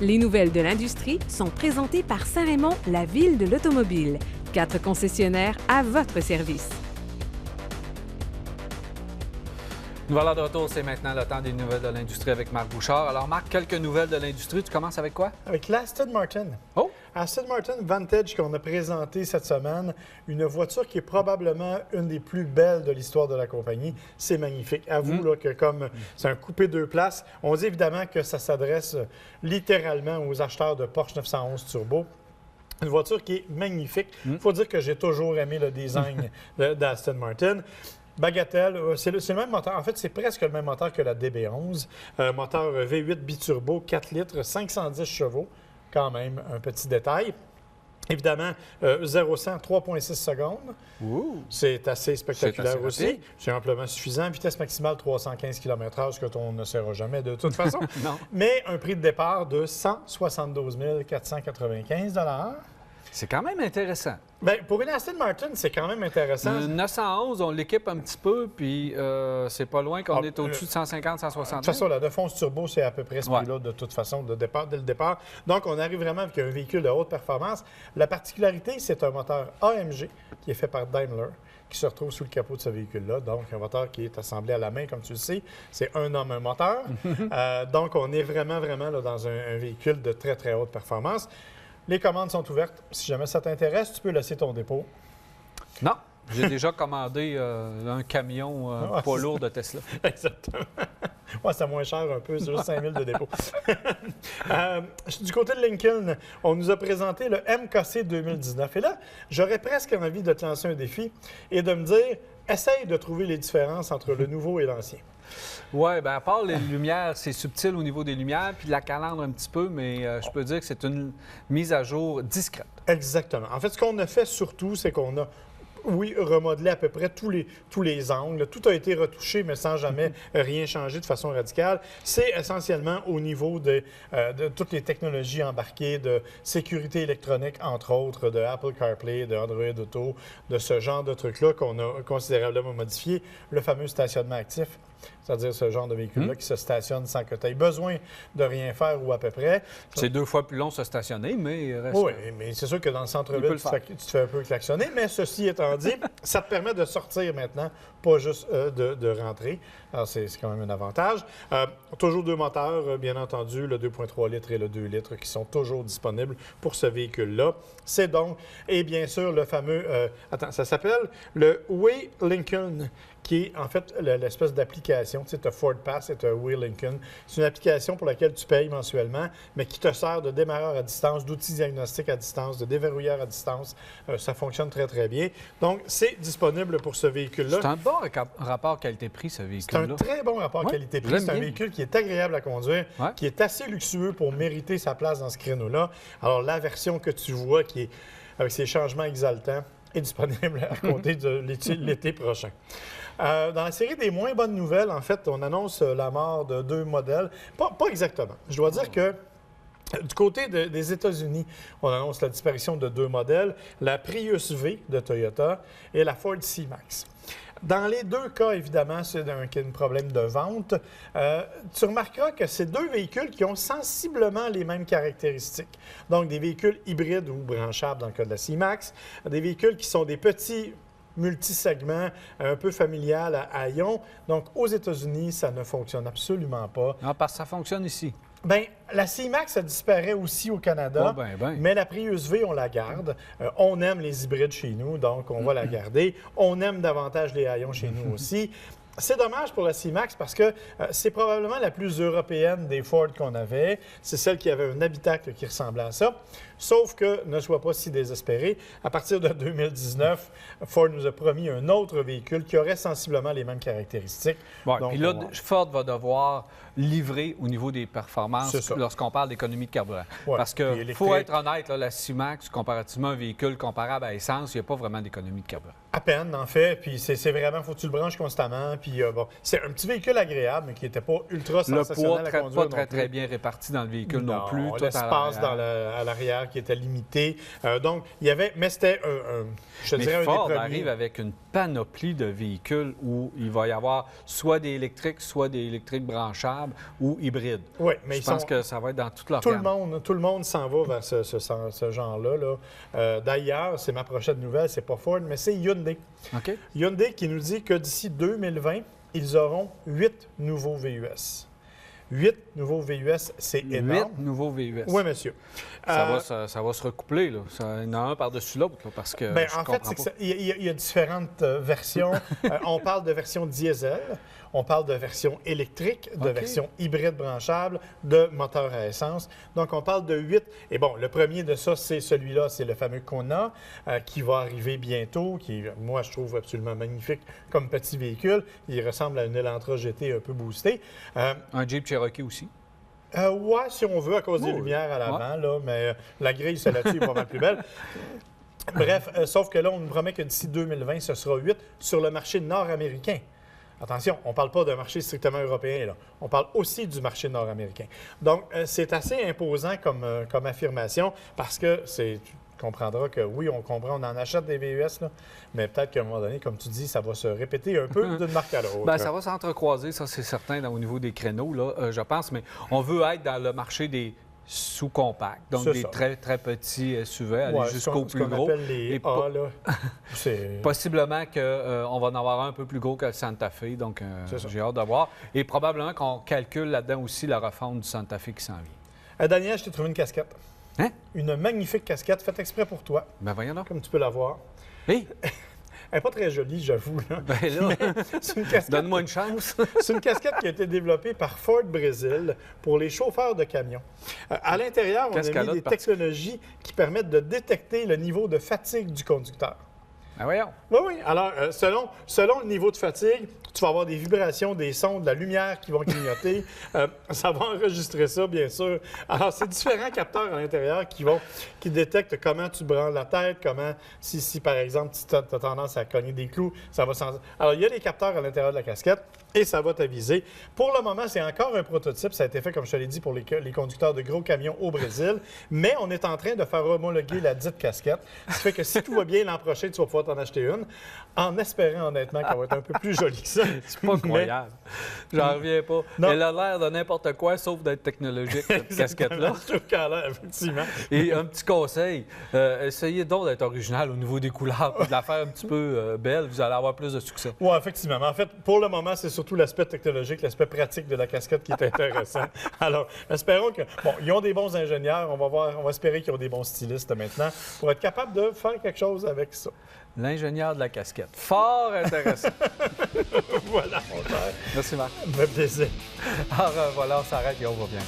Les nouvelles de l'industrie sont présentées par Saint-Raymond, la ville de l'automobile. 4 concessionnaires à votre service. Nous voilà de retour, c'est maintenant le temps des nouvelles de l'industrie avec Marc Bouchard. Alors Marc, quelques nouvelles de l'industrie. Tu commences avec quoi? Avec l'Aston Martin. Oh! Aston Martin Vantage qu'on a présenté cette semaine, une voiture qui est probablement une des plus belles de l'histoire de la compagnie. C'est magnifique. Avoue là, que comme c'est un coupé 2 places, on dit évidemment que ça s'adresse littéralement aux acheteurs de Porsche 911 Turbo. Une voiture qui est magnifique. Il faut dire que j'ai toujours aimé le design d'Aston Martin. Bagatelle, c'est le même moteur. En fait, c'est presque le même moteur que la DB11. Moteur V8 biturbo, 4 litres, 510 chevaux. Quand même, un petit détail. Évidemment, 0-100, 3,6 secondes. C'est assez spectaculaire aussi. C'est amplement suffisant. Vitesse maximale, 315 km/h, ce que on ne saura jamais de toute façon. Non. Mais un prix de départ de 172 495 $. C'est quand même intéressant. Bien, pour une Aston Martin, c'est quand même intéressant. Le 911, on l'équipe un petit peu, puis c'est pas loin qu'on est au-dessus de 150, 160. De toute façon, la défonce turbo, c'est à peu près ce prix-là, de toute façon, dès le départ. Donc, on arrive vraiment avec un véhicule de haute performance. La particularité, c'est un moteur AMG qui est fait par Daimler, qui se retrouve sous le capot de ce véhicule-là. Donc, un moteur qui est assemblé à la main, comme tu le sais. C'est un homme, un moteur. Donc, on est vraiment là, dans un véhicule de très, très haute performance. Les commandes sont ouvertes. Si jamais ça t'intéresse, tu peux laisser ton dépôt. Non, j'ai déjà commandé un camion poids lourd de Tesla. Exactement. Ouais, c'est moins cher un peu, c'est juste 5 000 de dépôt. Du côté de Lincoln, on nous a présenté le MKC 2019. Et là, j'aurais presque envie de te lancer un défi et de me dire, essaye de trouver les différences entre le nouveau et l'ancien. Oui, bien, à part les lumières, c'est subtil au niveau des lumières, puis de la calandre un petit peu, mais je peux dire que c'est une mise à jour discrète. Exactement. En fait, ce qu'on a fait surtout, c'est qu'on a, oui, remodelé à peu près tous les angles. Tout a été retouché, mais sans jamais rien changer de façon radicale. C'est essentiellement au niveau de toutes les technologies embarquées, de sécurité électronique, entre autres, de Apple CarPlay, de Android Auto, de ce genre de trucs-là qu'on a considérablement modifié. Le fameux stationnement actif. C'est-à-dire ce genre de véhicule-là qui se stationne sans que tu aies besoin de rien faire ou à peu près. C'est 2 fois plus long de se stationner, mais il reste... Oui, mais c'est sûr que dans le centre-ville, tu te fais un peu klaxonner. Mais ceci étant dit, ça te permet de sortir maintenant, pas juste de rentrer. Alors, c'est quand même un avantage. Toujours 2 moteurs, bien entendu, le 2,3 litres et le 2 litres qui sont toujours disponibles pour ce véhicule-là. C'est donc, et bien sûr, le fameux... ça s'appelle le Way Lincoln, qui est en fait l'espèce d'application. Tu sais, tu as Ford Pass et tu as Way Lincoln. C'est une application pour laquelle tu payes mensuellement, mais qui te sert de démarreur à distance, d'outils diagnostiques à distance, de déverrouilleur à distance. Ça fonctionne très, très bien. Donc, c'est disponible pour ce véhicule-là. C'est un bon rapport qualité-prix, ce véhicule-là. C'est un très bon rapport qualité-prix. C'est un véhicule qui est agréable à conduire, qui est assez luxueux pour mériter sa place dans ce créneau-là. Alors, la version que tu vois, qui est avec ses changements exaltants, est disponible à compter de l'été prochain. Dans la série des moins bonnes nouvelles, en fait, on annonce la mort de 2 modèles. Pas exactement. Je dois dire que du côté des États-Unis, on annonce la disparition de 2 modèles, la Prius V de Toyota et la Ford C-Max. Dans les 2 cas, évidemment, c'est un problème de vente. Tu remarqueras que c'est 2 véhicules qui ont sensiblement les mêmes caractéristiques. Donc, des véhicules hybrides ou branchables dans le cas de la C-Max, des véhicules qui sont des petits multisegments, un peu familial à ion. Donc, aux États-Unis, ça ne fonctionne absolument pas. Non, parce que ça fonctionne ici. Bien, la C-Max, ça disparaît aussi au Canada, mais la Prius V, on la garde. On aime les hybrides chez nous, donc on va la garder. On aime davantage les haillons chez nous aussi. C'est dommage pour la C-Max parce que c'est probablement la plus européenne des Ford qu'on avait. C'est celle qui avait un habitacle qui ressemblait à ça. Sauf que, ne sois pas si désespéré, à partir de 2019, Ford nous a promis un autre véhicule qui aurait sensiblement les mêmes caractéristiques. Bon, puis là, Ford va devoir livrer au niveau des performances lorsqu'on parle d'économie de carburant. Ouais, parce qu'il faut être honnête, là, la C-Max, comparativement à un véhicule comparable à essence, il n'y a pas vraiment d'économie de carburant. À peine, en fait. Puis c'est vraiment, faut que tu le branches constamment. Puis bon, c'est un petit véhicule agréable, mais qui n'était pas ultra sensationnel à conduire. Le poids très bien réparti dans le véhicule non plus. L'espace à l'arrière qui était limité. Donc, il y avait... Mais c'était, je dirais, un des Ford premiers. arrive avec une panoplie de véhicules où il va y avoir soit des électriques, soit des électriques branchables ou hybrides. Oui, mais je pense que ça va être dans toute leur gamme. Tout le monde s'en va vers ce genre-là. Là. D'ailleurs, c'est ma prochaine nouvelle, c'est pas Ford, mais c'est Hyundai. Okay. Hyundai qui nous dit que d'ici 2020, ils auront 8 nouveaux VUS. 8 nouveaux VUS, c'est énorme. 8 nouveaux VUS. Oui, monsieur. Ça va se recoupler, là. Il y en a un par-dessus l'autre, parce que en fait, il y a différentes versions. On parle de version diesel, on parle de version électrique, de version hybride branchable, de moteur à essence. Donc, on parle de 8. Et bon, le premier de ça, c'est celui-là, c'est le fameux Kona, qui va arriver bientôt, qui, moi, je trouve absolument magnifique comme petit véhicule. Il ressemble à une Elantra GT un peu boostée. Un Jeep Cherokee aussi. Oui, si on veut, à cause des lumières à l'avant, là, mais la grille, c'est là-dessus, est pas mal plus belle. Bref, sauf que là, on nous promet que d'ici 2020, ce sera 8 sur le marché nord-américain. Attention, on ne parle pas d'un marché strictement européen, là. On parle aussi du marché nord-américain. Donc, c'est assez imposant comme affirmation parce que tu comprendras que oui, on comprend, on en achète des VUS, là, mais peut-être qu'à un moment donné, comme tu dis, ça va se répéter un peu d'une marque à l'autre. Bien, ça va s'entrecroiser, ça c'est certain, au niveau des créneaux, là, je pense, mais on veut être dans le marché des sous-compacts, donc des très, très petits SUV, aller jusqu'au plus gros. Appelle les A, là. Possiblement qu'on va en avoir un peu plus gros que le Santa Fe, donc j'ai hâte de voir. Et probablement qu'on calcule là-dedans aussi la refonte du Santa Fe qui s'en vient. Daniel, je t'ai trouvé une casquette. Hein? Une magnifique casquette faite exprès pour toi. Ben voyons donc. Comme tu peux la voir. Hey! Elle n'est pas très jolie, j'avoue. Ben là, donne-moi une chance. C'est une casquette qui a été développée par Ford Brésil pour les chauffeurs de camions. À l'intérieur, on a mis des technologies qui permettent de détecter le niveau de fatigue du conducteur. Ben voyons. Oui. Alors, selon le niveau de fatigue, tu vas avoir des vibrations, des sons, de la lumière qui vont clignoter. Ça va enregistrer ça, bien sûr. Alors, c'est différents capteurs à l'intérieur qui détectent comment tu branles la tête, comment, si par exemple, tu as tendance à cogner des clous, ça va s'en... Alors, il y a des capteurs à l'intérieur de la casquette et ça va t'aviser. Pour le moment, c'est encore un prototype. Ça a été fait, comme je te l'ai dit, pour les conducteurs de gros camions au Brésil. Mais on est en train de faire homologuer la dite casquette. Ça fait que si tout va bien l'an prochain, tu vas pouvoir t'en acheter une, en espérant honnêtement qu'elle va être un peu plus jolie que ça. C'est pas incroyable. J'en reviens pas. Non. Elle a l'air de n'importe quoi, sauf d'être technologique, cette casquette-là. Je trouve qu'elle a l'air, effectivement. Et un petit conseil, essayez donc d'être original au niveau des couleurs, de la faire un petit peu belle, vous allez avoir plus de succès. Oui, effectivement. Mais en fait, pour le moment, c'est surtout l'aspect technologique, l'aspect pratique de la casquette qui est intéressant. Alors, espérons que... Bon, ils ont des bons ingénieurs, on va espérer qu'ils ont des bons stylistes maintenant pour être capable de faire quelque chose avec ça. L'ingénieur de la casquette. Fort intéressant. Voilà, mon frère. Merci, Marc. Ça me fait plaisir. Alors, voilà, on s'arrête et on va bien.